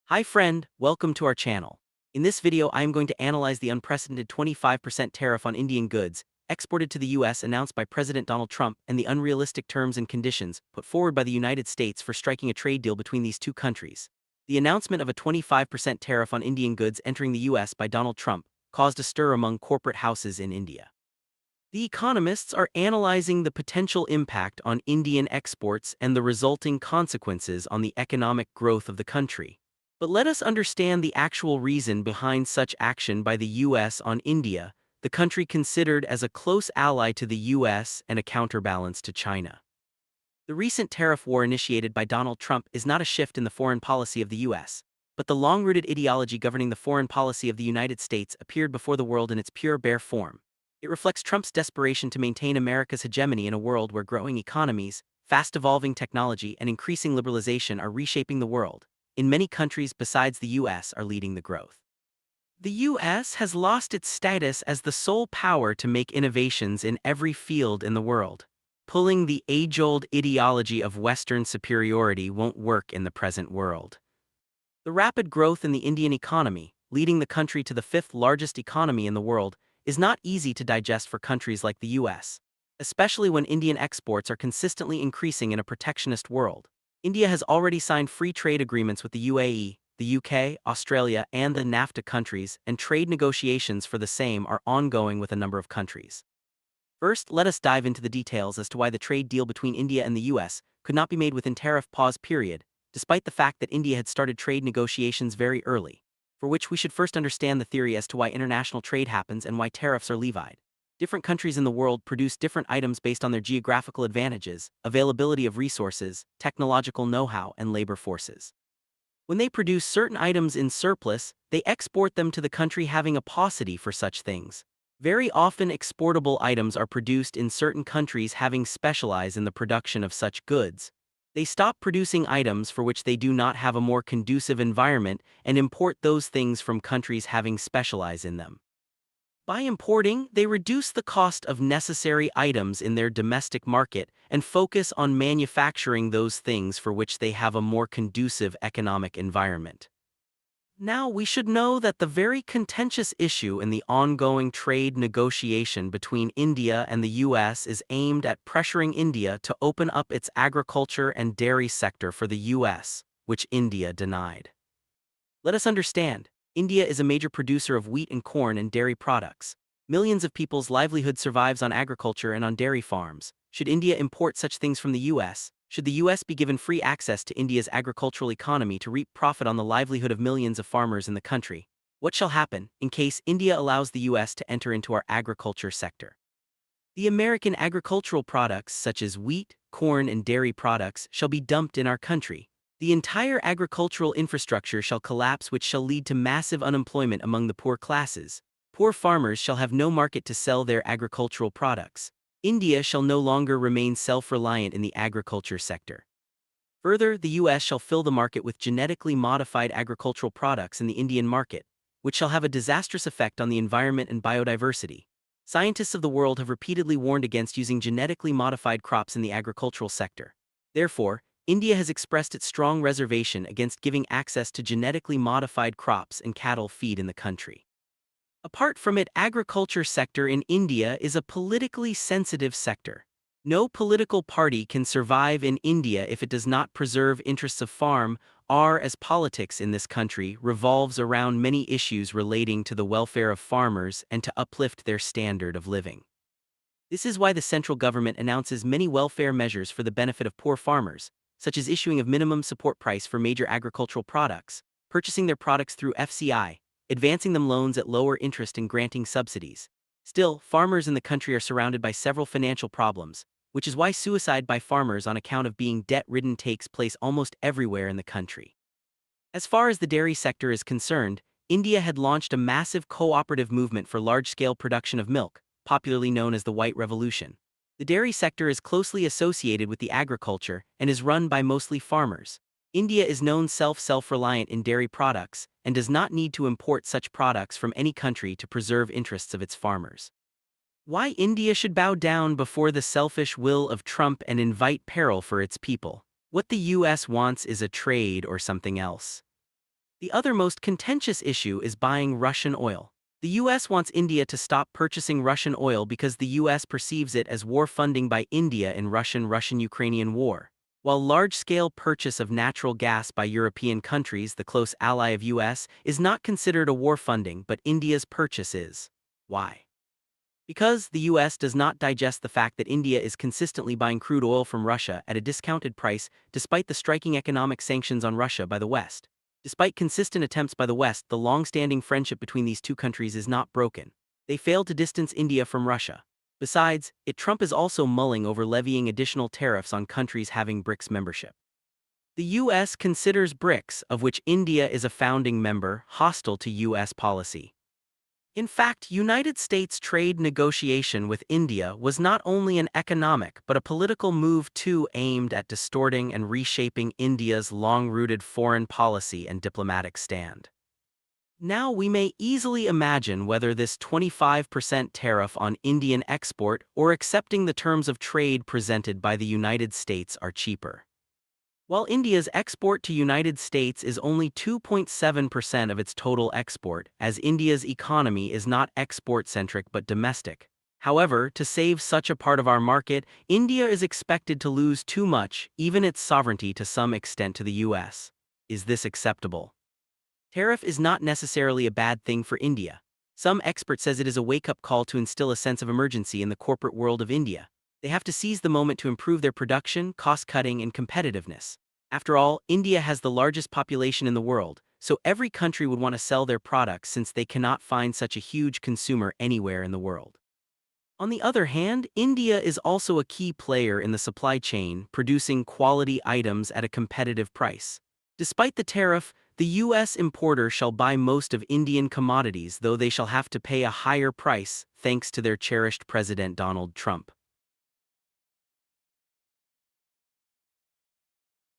Hi friend, welcome to our channel. In this video I am going to analyze the unprecedented 25% tariff on Indian goods exported to the US announced by President Donald Trump and the unrealistic terms and conditions put forward by the United States for striking a trade deal between these two countries. The announcement of a 25% tariff on Indian goods entering the US by Donald Trump caused a stir among corporate houses in India. The economists are analyzing the potential impact on Indian exports and the resulting consequences on the economic growth of the country. But let us understand the actual reason behind such action by the US on India, the country considered as a close ally to the US and a counterbalance to China. The recent tariff war initiated by Donald Trump is not a shift in the foreign policy of the US, but the long-rooted ideology governing the foreign policy of the United States appeared before the world in its pure bare form. It reflects Trump's desperation to maintain America's hegemony in a world where growing economies, fast-evolving technology, and increasing liberalization are reshaping the world. In many countries besides the US are leading the growth. The US has lost its status as the sole power to make innovations in every field in the world. Pulling the age-old ideology of Western superiority won't work in the present world. The rapid growth in the Indian economy, leading the country to the fifth largest economy in the world, is not easy to digest for countries like the US, especially when Indian exports are consistently increasing in a protectionist world. India has already signed free trade agreements with the UAE, the UK, Australia, and the NAFTA countries, and trade negotiations for the same are ongoing with a number of countries. First, let us dive into the details as to why the trade deal between India and the US could not be made within tariff pause period, despite the fact that India had started trade negotiations very early, for which we should first understand the theory as to why international trade happens and why tariffs are levied. Different countries in the world produce different items based on their geographical advantages, availability of resources, technological know-how, and labor forces. When they produce certain items in surplus, they export them to the country having a paucity for such things. Very often exportable items are produced in certain countries having specialized in the production of such goods. They stop producing items for which they do not have a more conducive environment and import those things from countries having specialized in them. By importing, they reduce the cost of necessary items in their domestic market and focus on manufacturing those things for which they have a more conducive economic environment. Now, we should know that the very contentious issue in the ongoing trade negotiation between India and the US is aimed at pressuring India to open up its agriculture and dairy sector for the US, which India denied. Let us understand. India is a major producer of wheat and corn and dairy products. Millions of people's livelihood survives on agriculture and on dairy farms. Should India import such things from the US? Should the US be given free access to India's agricultural economy to reap profit on the livelihood of millions of farmers in the country? What shall happen in case India allows the US to enter into our agriculture sector? The American agricultural products such as wheat, corn, and dairy products shall be dumped in our country. The entire agricultural infrastructure shall collapse, which shall lead to massive unemployment among the poor classes. Poor farmers shall have no market to sell their agricultural products. India shall no longer remain self-reliant in the agriculture sector. Further, the US shall fill the market with genetically modified agricultural products in the Indian market, which shall have a disastrous effect on the environment and biodiversity. Scientists of the world have repeatedly warned against using genetically modified crops in the agricultural sector. Therefore, India has expressed its strong reservation against giving access to genetically modified crops and cattle feed in the country. Apart from it, agriculture sector in India is a politically sensitive sector. No political party can survive in India if it does not preserve interests of farm, as politics in this country revolves around many issues relating to the welfare of farmers and to uplift their standard of living. This is why the central government announces many welfare measures for the benefit of poor farmers, such as issuing of minimum support price for major agricultural products, purchasing their products through FCI, advancing them loans at lower interest and granting subsidies. Still, farmers in the country are surrounded by several financial problems, which is why suicide by farmers on account of being debt-ridden takes place almost everywhere in the country. As far as the dairy sector is concerned, India had launched a massive cooperative movement for large-scale production of milk, popularly known as the White Revolution. The dairy sector is closely associated with the agriculture and is run by mostly farmers. India is known self-reliant in dairy products and does not need to import such products from any country to preserve interests of its farmers. Why India should bow down before the selfish will of Trump and invite peril for its people? What the US wants is a trade or something else. The other most contentious issue is buying Russian oil. The US wants India to stop purchasing Russian oil because the US perceives it as war funding by India in Russian-Ukrainian war. While large-scale purchase of natural gas by European countries, the close ally of US, is not considered a war funding, but India's purchase is. Why? Because the US does not digest the fact that India is consistently buying crude oil from Russia at a discounted price despite the striking economic sanctions on Russia by the West. Despite consistent attempts by the West, the long-standing friendship between these two countries is not broken. They failed to distance India from Russia. Besides, Trump is also mulling over levying additional tariffs on countries having BRICS membership. The US considers BRICS, of which India is a founding member, hostile to US policy. In fact, United States trade negotiation with India was not only an economic but a political move too, aimed at distorting and reshaping India's long-rooted foreign policy and diplomatic stand. Now we may easily imagine whether this 25% tariff on Indian export or accepting the terms of trade presented by the United States are cheaper. While India's export to United States is only 2.7% of its total export, as India's economy is not export-centric but domestic. However, to save such a part of our market, India is expected to lose too much, even its sovereignty to some extent, to the US. Is this acceptable? Tariff is not necessarily a bad thing for India. Some experts says it is a wake-up call to instill a sense of emergency in the corporate world of India. They have to seize the moment to improve their production, cost-cutting, and competitiveness. After all, India has the largest population in the world, so every country would want to sell their products since they cannot find such a huge consumer anywhere in the world. On the other hand, India is also a key player in the supply chain, producing quality items at a competitive price. Despite the tariff, the US importer shall buy most of Indian commodities, though they shall have to pay a higher price, thanks to their cherished President Donald Trump.